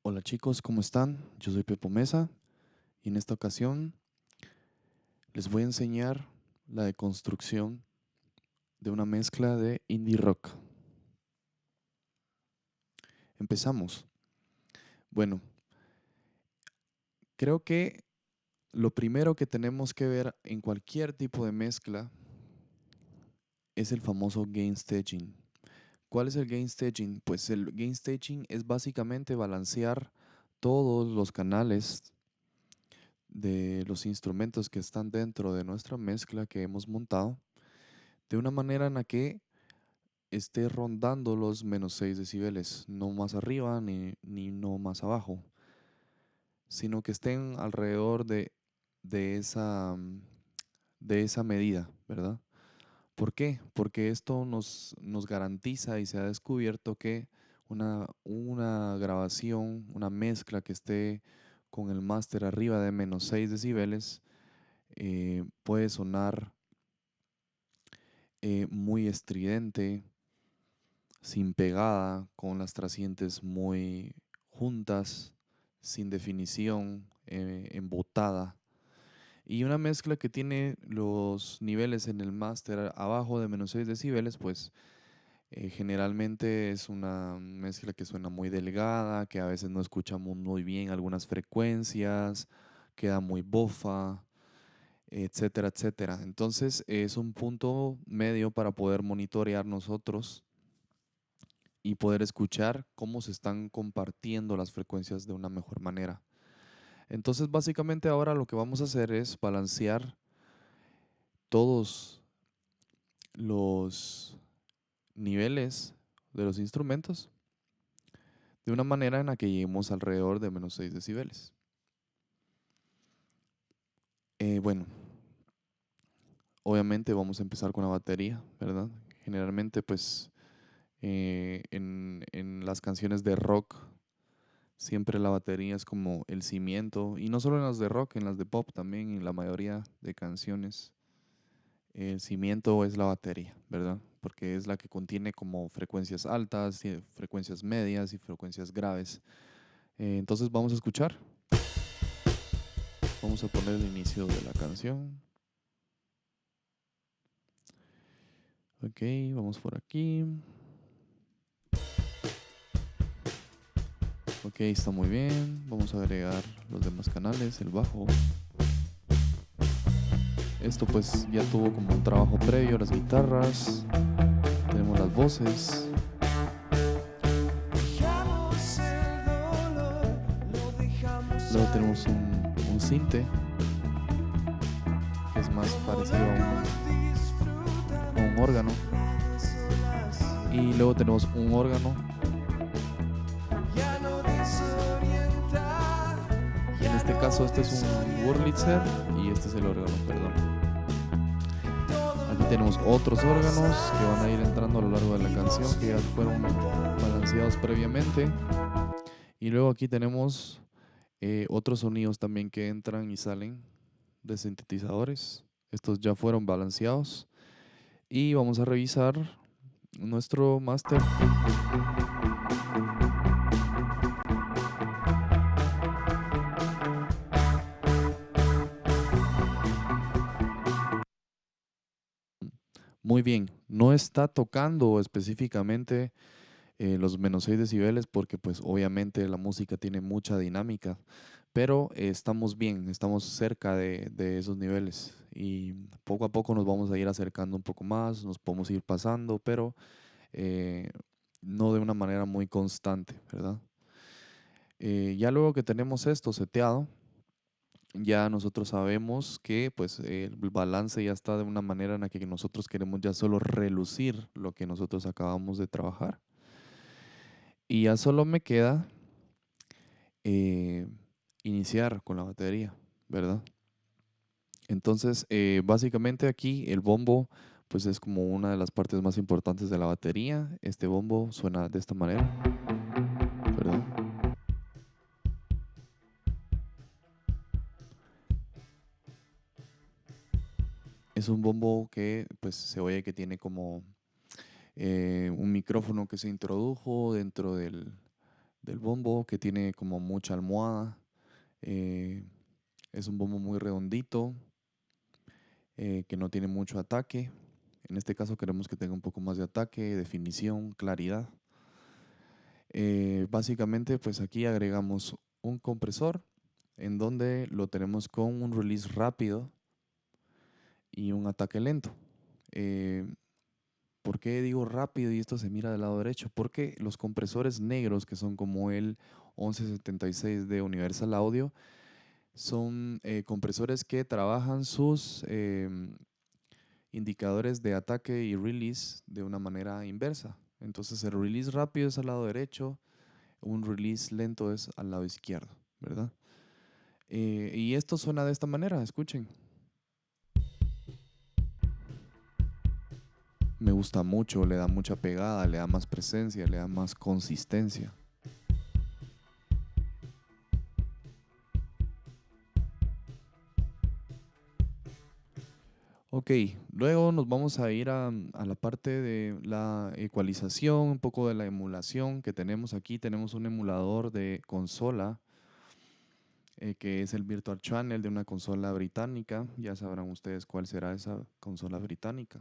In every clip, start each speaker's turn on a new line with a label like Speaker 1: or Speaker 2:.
Speaker 1: Hola chicos, ¿cómo están? Yo soy Pepo Mesa y en esta ocasión les voy a enseñar la deconstrucción de una mezcla de indie rock. Empezamos. Bueno, creo que lo primero que tenemos que ver en cualquier tipo de mezcla es el famoso gain staging. ¿Cuál es el gain staging? Pues el gain staging es básicamente balancear todos los canales de los instrumentos que están dentro de nuestra mezcla que hemos montado de una manera en la que esté rondando los menos 6 decibeles, no más arriba ni no más abajo, sino que estén alrededor de esa, de esa medida, ¿verdad? ¿Por qué? Porque esto nos garantiza y se ha descubierto que una grabación, una mezcla que esté con el máster arriba de menos 6 decibeles puede sonar muy estridente, sin pegada, con las trascientes muy juntas, sin definición, embotada. Y una mezcla que tiene los niveles en el máster abajo de menos 6 decibeles, pues generalmente es una mezcla que suena muy delgada, que a veces no escuchamos muy bien algunas frecuencias, queda muy bofa, etcétera, etcétera. Entonces es un punto medio para poder monitorear nosotros y poder escuchar cómo se están compartiendo las frecuencias de una mejor manera. Entonces, básicamente ahora lo que vamos a hacer es balancear todos los niveles de los instrumentos de una manera en la que lleguemos alrededor de menos 6 decibeles. Bueno, obviamente vamos a empezar con la batería, ¿verdad? Generalmente, pues, en las canciones de rock siempre la batería es como el cimiento, y no solo en las de rock, en las de pop también, en la mayoría de canciones, el cimiento es la batería, ¿verdad? Porque es la que contiene como frecuencias altas, y frecuencias medias y frecuencias graves. Entonces vamos a escuchar, vamos a poner el inicio de la canción. Ok, vamos por aquí. Ok, está muy bien. Vamos a agregar los demás canales, el bajo. Esto pues ya tuvo como un trabajo previo, las guitarras, tenemos las voces. Luego tenemos un sinte, que es más parecido a un órgano. Y luego tenemos un órgano. En este caso este es un Wurlitzer y este es el órgano, perdón. Aquí tenemos otros órganos que van a ir entrando a lo largo de la canción, que ya fueron balanceados previamente. Y luego aquí tenemos otros sonidos también que entran y salen de sintetizadores. Estos ya fueron balanceados. Y vamos a revisar nuestro máster. Muy bien, no está tocando específicamente los menos 6 decibeles porque pues obviamente la música tiene mucha dinámica, pero estamos bien, estamos cerca de esos niveles y poco a poco nos vamos a ir acercando un poco más, nos podemos ir pasando, pero eh, no de una manera muy constante, ¿verdad? Ya luego que tenemos esto seteado, ya nosotros sabemos que pues el balance ya está de una manera en la que nosotros queremos ya solo relucir lo que nosotros acabamos de trabajar. Y ya solo me queda eh, iniciar con la batería, ¿verdad? Entonces, básicamente aquí el bombo pues es como una de las partes más importantes de la batería. Este bombo suena de esta manera, ¿verdad? Es un bombo que pues se oye que tiene como un micrófono que se introdujo dentro del bombo, que tiene como mucha almohada. Eh, es un bombo muy redondito, que no tiene mucho ataque. En este caso queremos que tenga un poco más de ataque, definición, claridad. Básicamente, pues aquí agregamos un compresor en donde lo tenemos con un release rápido y un ataque lento. Eh, ¿Por qué digo rápido y esto se mira del lado derecho? Porque los compresores negros, que son como el 1176 de Universal Audio, son compresores que trabajan sus indicadores de ataque y release de una manera inversa. Entonces el release rápido es al lado derecho, un release lento es al lado izquierdo, ¿verdad? Y esto suena de esta manera, escuchen. Me gusta mucho, le da mucha pegada, le da más presencia, le da más consistencia. Ok, luego nos vamos a ir a la parte de la ecualización, un poco de la emulación que tenemos aquí. Tenemos un emulador de consola, que es el Virtual Channel de una consola británica. Ya sabrán ustedes cuál será esa consola británica.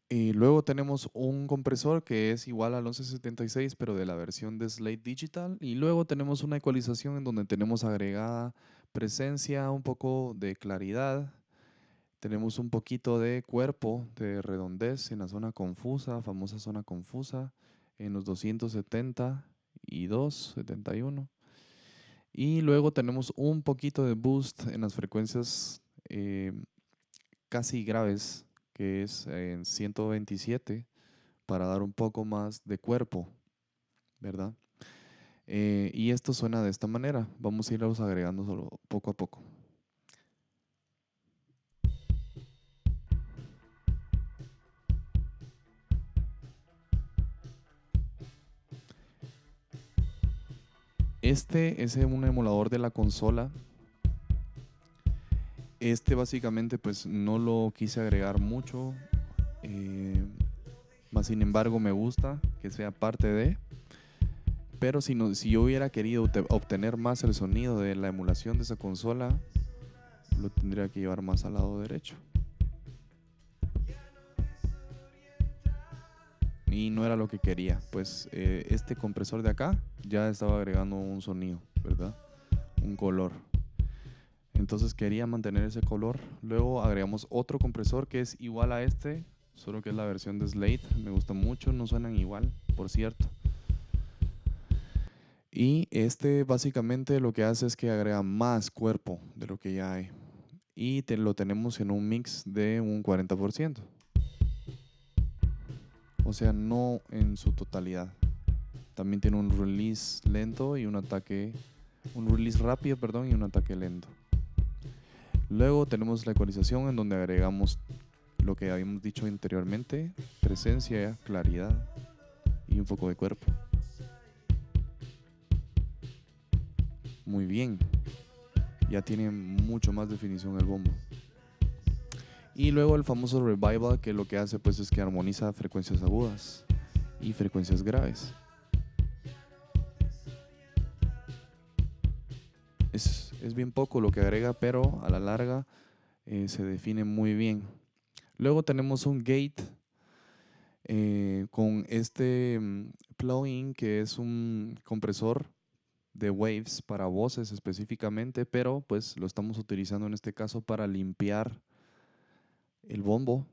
Speaker 1: Y luego tenemos un compresor que es igual al 1176, pero de la versión de Slate Digital. Y luego tenemos una ecualización en donde tenemos agregada presencia, un poco de claridad. Tenemos un poquito de cuerpo, de redondez en la zona confusa, famosa zona confusa, en los 272, 71. Y luego tenemos un poquito de boost en las frecuencias casi graves, que es en 127, para dar un poco más de cuerpo, ¿verdad? Y esto suena de esta manera. Vamos a irlos agregando solo poco a poco. Este es un emulador de la consola. Este básicamente pues no lo quise agregar mucho, más sin embargo me gusta que sea parte de, pero si yo hubiera querido obtener más el sonido de la emulación de esa consola, lo tendría que llevar más al lado derecho. Y no era lo que quería, pues este compresor de acá ya estaba agregando un sonido, ¿verdad? Un color. Entonces quería mantener ese color. Luego agregamos otro compresor que es igual a este, solo que es la versión de Slate. Me gusta mucho, no suenan igual, por cierto. Y este básicamente lo que hace es que agrega más cuerpo de lo que ya hay. Y lo tenemos en un mix de un 40%. O sea, no en su totalidad. También tiene un release lento y un ataque, un release rápido, perdón, y un ataque lento. Luego tenemos la ecualización en donde agregamos lo que habíamos dicho anteriormente, presencia, claridad y un poco de cuerpo. Muy bien, ya tiene mucho más definición el bombo. Y luego el famoso revival, que lo que hace pues es que armoniza frecuencias agudas y frecuencias graves. Es bien poco lo que agrega, pero a la larga se define muy bien. Luego tenemos un gate con este plugin que es un compresor de waves para voces específicamente, pero pues lo estamos utilizando en este caso para limpiar el bombo.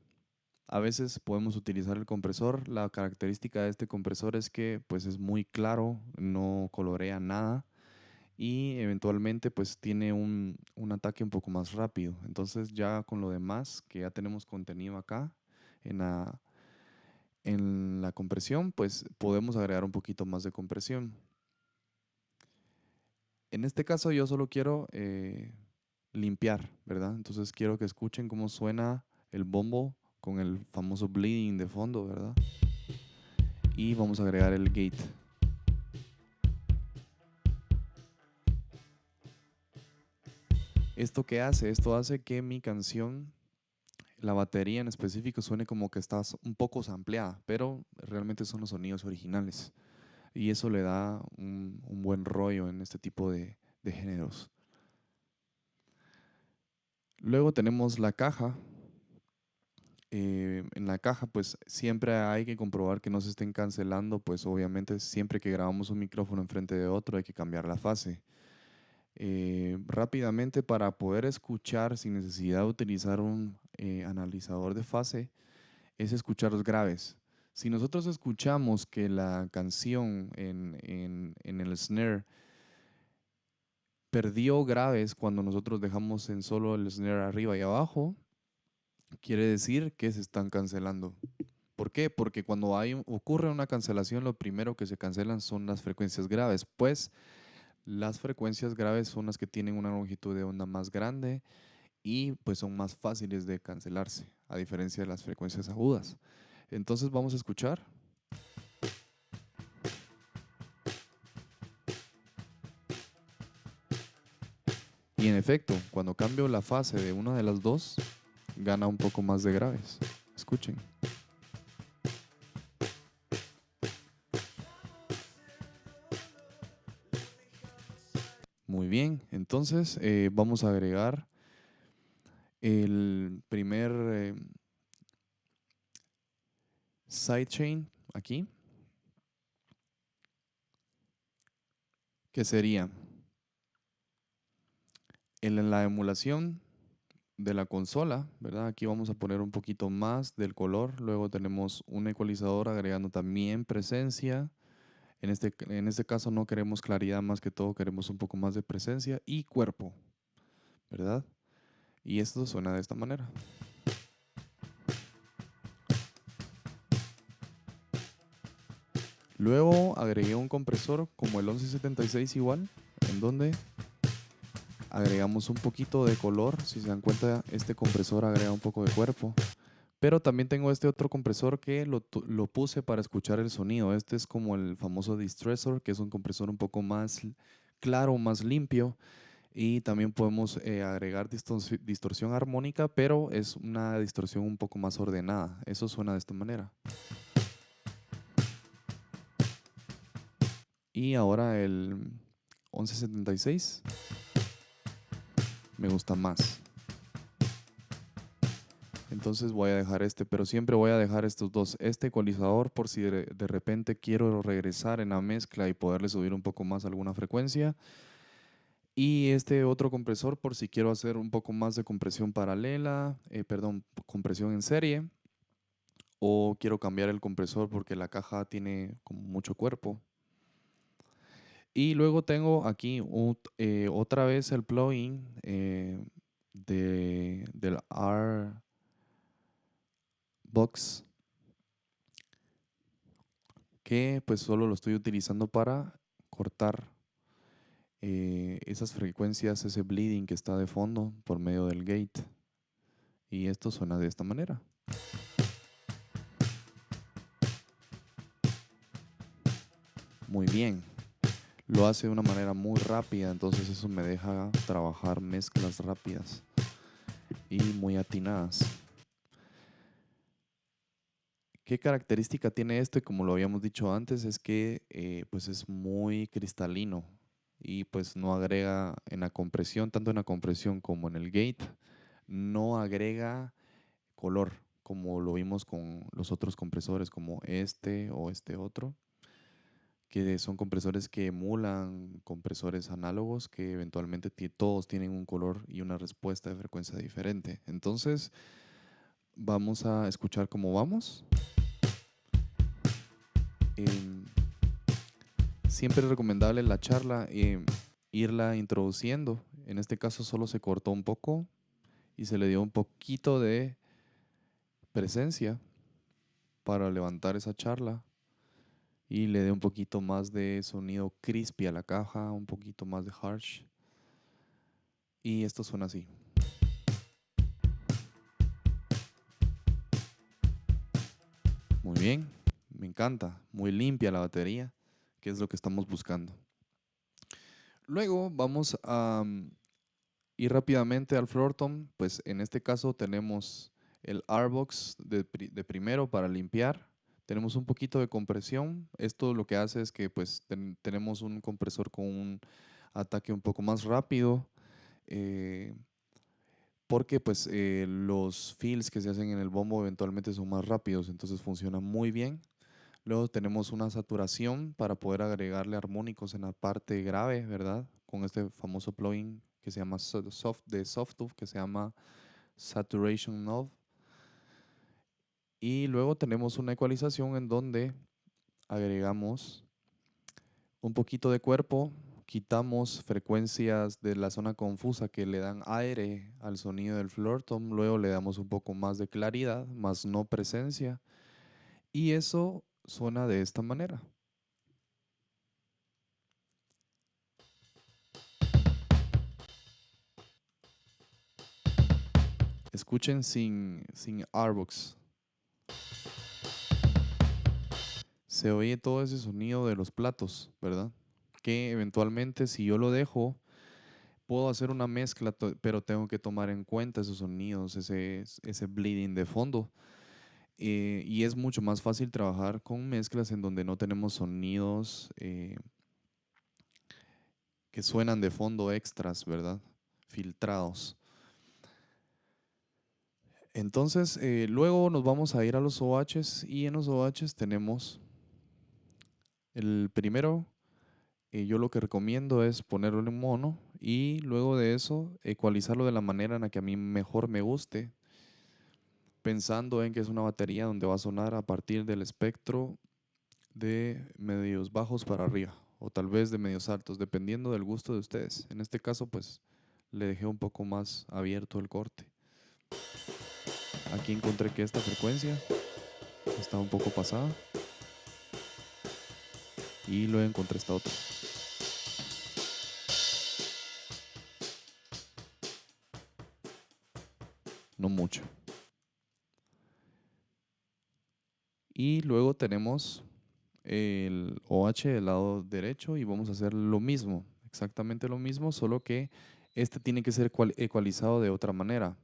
Speaker 1: A veces podemos utilizar el compresor. La característica de este compresor es que pues es muy claro, no colorea nada y eventualmente pues tiene un ataque un poco más rápido. Entonces ya con lo demás que ya tenemos contenido acá en la compresión, pues podemos agregar un poquito más de compresión. En este caso yo solo quiero limpiar, ¿verdad? Entonces quiero que escuchen cómo suena el bombo con el famoso bleeding de fondo, ¿verdad? Y vamos a agregar el gate. ¿Esto qué hace? Esto hace que mi canción la batería en específico suene como que está un poco sampleada, pero realmente son los sonidos originales. Y eso le da un buen rollo en este tipo de géneros. Luego tenemos la caja. En la caja, pues siempre hay que comprobar que no se estén cancelando, pues obviamente siempre que grabamos un micrófono enfrente de otro hay que cambiar la fase. Rápidamente para poder escuchar sin necesidad de utilizar un analizador de fase, es escuchar los graves. Si nosotros escuchamos que la canción en el snare perdió graves cuando nosotros dejamos en solo el snare arriba y abajo, quiere decir que se están cancelando. ¿Por qué? Porque cuando ocurre una cancelación, lo primero que se cancelan son las frecuencias graves, pues las frecuencias graves son las que tienen una longitud de onda más grande y pues son más fáciles de cancelarse, a diferencia de las frecuencias agudas. Entonces vamos a escuchar. Y en efecto, cuando cambio la fase de una de las dos, gana un poco más de graves. Escuchen. Muy bien, entonces vamos a agregar el primer sidechain aquí, que sería en la emulación de la consola, ¿verdad? Aquí vamos a poner un poquito más del color. Luego tenemos un ecualizador agregando también presencia. En este caso no queremos claridad, más que todo queremos un poco más de presencia y cuerpo, ¿verdad? Y esto suena de esta manera. Luego agregué un compresor como el 1176 igual, en donde agregamos un poquito de color. Si se dan cuenta, este compresor agrega un poco de cuerpo. Pero también tengo este otro compresor que lo puse para escuchar el sonido. Este es como el famoso Distressor, que es un compresor un poco más claro, más limpio. Y también podemos agregar distorsión armónica, pero es una distorsión un poco más ordenada. Eso suena de esta manera. Y ahora el 1176 me gusta más. Entonces voy a dejar este, pero siempre voy a dejar estos dos. Este ecualizador por si de repente quiero regresar en la mezcla y poderle subir un poco más alguna frecuencia. Y este otro compresor por si quiero hacer un poco más de compresión paralela, perdón, compresión en serie. O quiero cambiar el compresor porque la caja tiene como mucho cuerpo. Y luego tengo aquí otra vez el plugin del R-Box, que pues solo lo estoy utilizando para cortar esas frecuencias, ese bleeding que está de fondo por medio del gate. Y esto suena de esta manera. Muy bien. Lo hace de una manera muy rápida, entonces eso me deja trabajar mezclas rápidas y muy atinadas. ¿Qué característica tiene esto? Y como lo habíamos dicho antes, es que pues es muy cristalino y pues no agrega en la compresión, tanto en la compresión como en el gate, no agrega color como lo vimos con los otros compresores como este o este otro, que son compresores que emulan compresores análogos que eventualmente todos tienen un color y una respuesta de frecuencia diferente. Entonces, vamos a escuchar cómo vamos. Em, Siempre es recomendable la charla irla introduciendo. En este caso solo se cortó un poco y se le dio un poquito de presencia para levantar esa charla y le dé un poquito más de sonido crispy a la caja, un poquito más de harsh. Y esto suena así. Muy bien, me encanta. Muy limpia la batería, que es lo que estamos buscando. Luego vamos a ir rápidamente al floor tom. Pues en este caso tenemos el Arbox de primero para limpiar. Tenemos un poquito de compresión. Esto lo que hace es que pues tenemos un compresor con un ataque un poco más rápido. eh, Porque pues los fills que se hacen en el bombo eventualmente son más rápidos, entonces funciona muy bien. Luego tenemos una saturación para poder agregarle armónicos en la parte grave, ¿verdad? Con este famoso plugin que se llama de Softube, que se llama Saturation Knob. Y luego tenemos una ecualización en donde agregamos un poquito de cuerpo, quitamos frecuencias de la zona confusa que le dan aire al sonido del floor tom, luego le damos un poco más de claridad, más no presencia, y eso suena de esta manera. Escuchen sin Arbox. Se oye todo ese sonido de los platos, ¿verdad? Que eventualmente si yo lo dejo, puedo hacer una mezcla, pero tengo que tomar en cuenta esos sonidos, ese bleeding de fondo. Y es mucho más fácil trabajar con mezclas en donde no tenemos sonidos que suenan de fondo extras, ¿verdad? Filtrados. Entonces, luego nos vamos a ir a los OHs y en los OHs tenemos el primero. Yo lo que recomiendo es ponerlo en mono y luego de eso ecualizarlo de la manera en la que a mí mejor me guste, pensando en que es una batería donde va a sonar a partir del espectro de medios bajos para arriba o tal vez de medios altos, dependiendo del gusto de ustedes. En este caso, pues le dejé un poco más abierto el corte. Aquí encontré que esta frecuencia está un poco pasada y luego encontré esta otra. No mucho. Y luego tenemos el OH del lado derecho y vamos a hacer lo mismo, exactamente lo mismo, solo que este tiene que ser ecualizado de otra manera.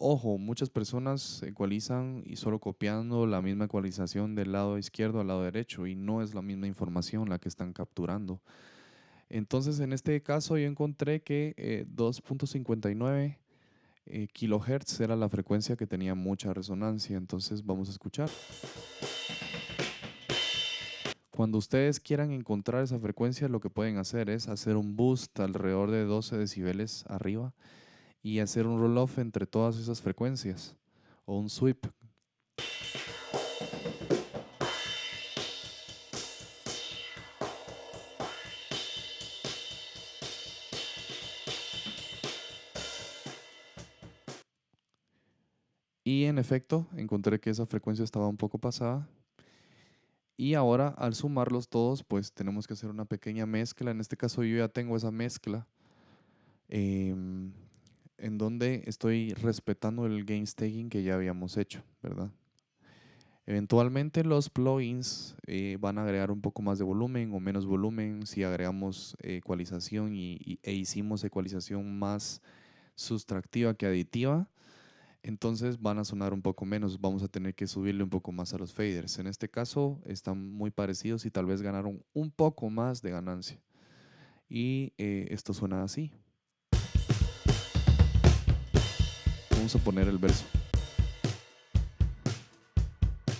Speaker 1: Ojo, muchas personas ecualizan y solo copiando la misma ecualización del lado izquierdo al lado derecho y no es la misma información la que están capturando. Entonces, en este caso yo encontré que 2.59 kilohertz era la frecuencia que tenía mucha resonancia. Entonces, vamos a escuchar. Cuando ustedes quieran encontrar esa frecuencia, lo que pueden hacer es hacer un boost alrededor de 12 decibeles arriba y hacer un roll-off entre todas esas frecuencias o un sweep. Y en efecto, encontré que esa frecuencia estaba un poco pasada. Y ahora, al sumarlos todos, pues tenemos que hacer una pequeña mezcla. En este caso, yo ya tengo esa mezcla em, en donde estoy respetando el gain staging que ya habíamos hecho, ¿verdad? Eventualmente los plugins van a agregar un poco más de volumen o menos volumen si agregamos ecualización e hicimos ecualización más sustractiva que aditiva. Entonces van a sonar un poco menos, vamos a tener que subirle un poco más a los faders. En este caso están muy parecidos y tal vez ganaron un poco más de ganancia. Y esto suena así. Vamos a poner el verso.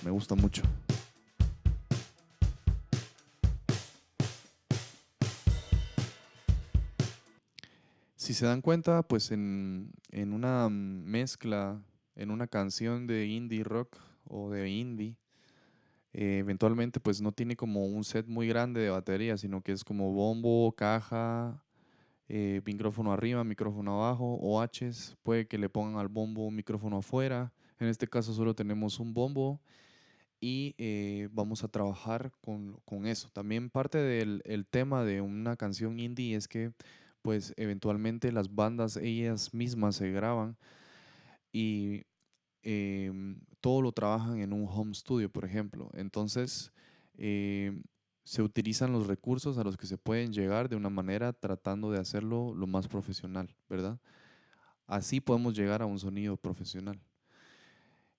Speaker 1: Me gusta mucho. Si se dan cuenta, pues en una mezcla, en una canción de indie rock o de indie, eventualmente pues no tiene como un set muy grande de batería, sino que es como bombo, caja, micrófono arriba, micrófono abajo, OHs, puede que le pongan al bombo un micrófono afuera. En este caso solo tenemos un bombo y vamos a trabajar con eso. También parte del el tema de una canción indie es que pues eventualmente las bandas ellas mismas se graban y todo lo trabajan en un home studio, por ejemplo. Entonces, se utilizan los recursos a los que se pueden llegar de una manera tratando de hacerlo lo más profesional, ¿verdad? Así podemos llegar a un sonido profesional.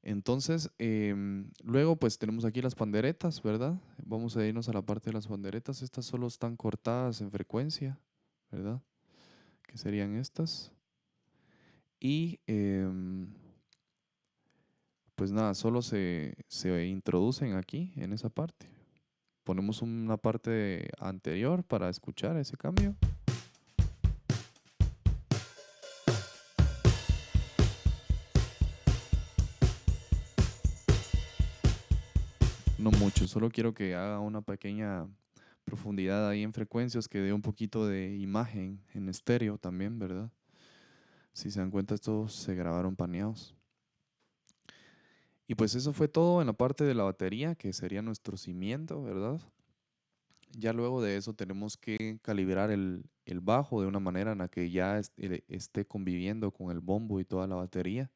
Speaker 1: Entonces, luego pues tenemos aquí las panderetas, ¿verdad? Vamos a irnos a la parte de las panderetas. Estas solo están cortadas en frecuencia, ¿verdad? Que serían estas. Y pues nada, solo se introducen aquí, en esa parte. Ponemos una parte anterior para escuchar ese cambio. No mucho, solo quiero que haga una pequeña profundidad ahí en frecuencias, que dé un poquito de imagen en estéreo también, ¿verdad? Si se dan cuenta, estos se grabaron paneados. Y pues eso fue todo en la parte de la batería, que sería nuestro cimiento, ¿verdad? Ya luego de eso tenemos que calibrar el bajo de una manera en la que ya esté conviviendo con el bombo y toda la batería,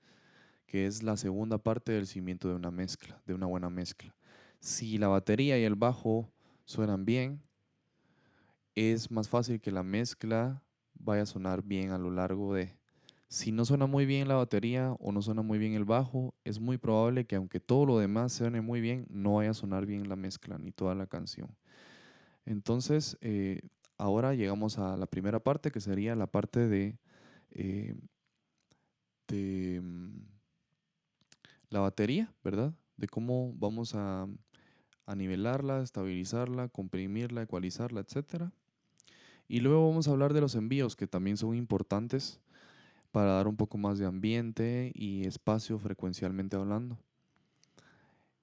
Speaker 1: que es la segunda parte del cimiento de una mezcla, de una buena mezcla. Si la batería y el bajo suenan bien, es más fácil que la mezcla vaya a sonar bien a lo largo de... Si no suena muy bien la batería o no suena muy bien el bajo, es muy probable que aunque todo lo demás suene muy bien, no vaya a sonar bien la mezcla ni toda la canción. Entonces, ahora llegamos a la primera parte, que sería la parte eh, de la batería, ¿verdad? De cómo vamos a nivelarla, estabilizarla, comprimirla, ecualizarla, etcétera. Y luego vamos a hablar de los envíos, que también son importantes para dar un poco más de ambiente y espacio frecuencialmente hablando.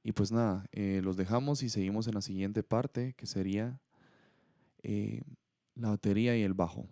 Speaker 1: Y pues nada, los dejamos y seguimos en la siguiente parte, que sería la batería y el bajo.